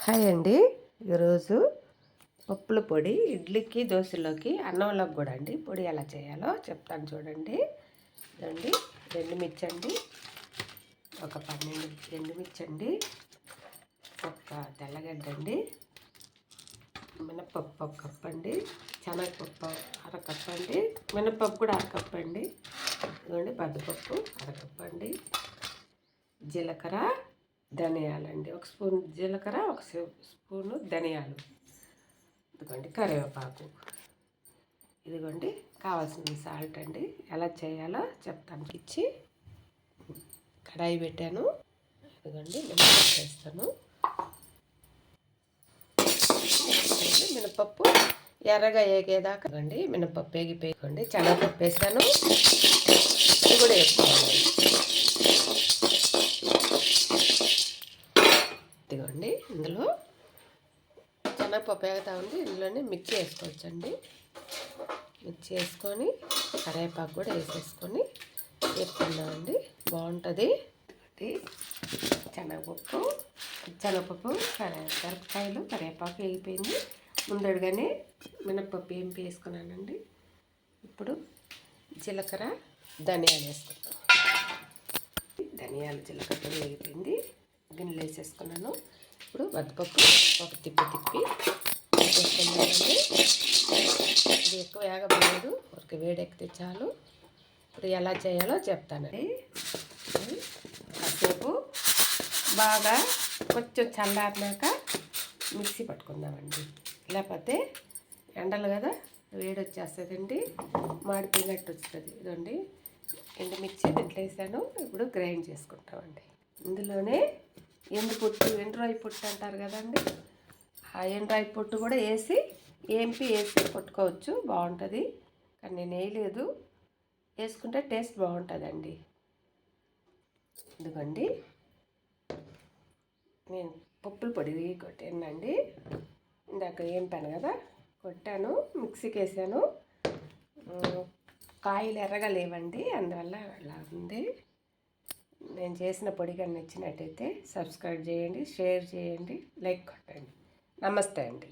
Hi అండి. ఈరోజు పప్పుల పొడి ఇడ్లీకి దోశలోకి అన్నంలోకి కూడా అండి పొడి ఎలా చేయాలో చెప్తాను చూడండి. ఇదండి ఎండుమిర్చి అండి, ఒక 12 ఎండుమిర్చి అండి, ఒక తెల్లగడ్డ అండి, మినపప్పు ఒక కప్పు అండి, శనగపప్పు అరకప్పు అండి, మినపప్పు కూడా అరకప్పు అండి, ఇదిగోండి పద్దుపప్పు అరకప్పు అండి, జీలకర్ర ధనియాలండి, ఒక స్పూన్ జీలకర్ర, ఒక స్పూను ధనియాలు, ఇదిగోండి కరివేపాకు, ఇదిగోండి కావాల్సిన సాల్ట్ అండి. ఎలా చేయాలో చెప్తాను. ఇచ్చి కడాయి పెట్టాను, ఇదిగోండి మినపప్పు వేస్తాను. మినపప్పు ఎర్రగా వేగేదాకా ఇవ్వండి. మినపప్పు వేగిపోయింది. శనగపప్పు వేస్తాను, ఇది కూడా వేసుకోవాలి. ఇదిగోండి ఇందులో శనగపప్పు వేగుతా ఉంది. ఇందులోనే మిర్చి వేసుకోవచ్చండి. మిర్చి వేసుకొని కరివేపాకు కూడా వేసేసుకొని వేసుకుందామండి, బాగుంటుంది. శనగపప్పు కరివేపాకాయలు కరివేపాకు వేగిపోయింది. ముందడుగానే మినపప్పు ఏంపి వేసుకున్నానండి. ఇప్పుడు జీలకర్ర ధనియాలు వేసుకుంటాం. ధనియాలు జీలకర్ర వేగిపోయింది, గిన్నెలు వేసేసుకున్నాను. ఇప్పుడు వద్దపప్పు ఒక తిప్పి వేసుకున్నానండి. ఇది ఎక్కువ వేగబడలేదు, ఒక వేడెక్కితే చాలు. ఇప్పుడు ఎలా చేయాలో చెప్తానండి. కాసేపు బాగా కొంచెం చల్లారినాక మిక్సీ పట్టుకుందామండి. లేకపోతే ఎండలు కదా వేడి వచ్చేస్తుందండి, మాడిపోయినట్టు వస్తుంది. ఇదండి ఎండుమిర్చి దీంట్లో వేసాను. ఇప్పుడు గ్రైండ్ చేసుకుంటామండి. ఇందులోనే ఎండురాయి పొట్టు అంటారు కదండి, ఆ ఎండురాయి పొట్టు కూడా వేసి కొట్టుకోవచ్చు, బాగుంటుంది. కానీ నేను వేయలేదు, వేసుకుంటే టేస్ట్ బాగుంటుందండి. ఇదిగోండి నేను పప్పుల పొడి కొట్టానండి. ఇందాక ఏంపాను కదా, కొట్టాను, మిక్సీకి వేసాను. కాయలు ఎర్రగా లేవండి, అందువల్ల అలా ఉంది. నేను చేసిన పొడి కానీ నచ్చినట్టయితే సబ్స్క్రైబ్ చేయండి, షేర్ చేయండి, లైక్ కొట్టండి. నమస్తే అండి.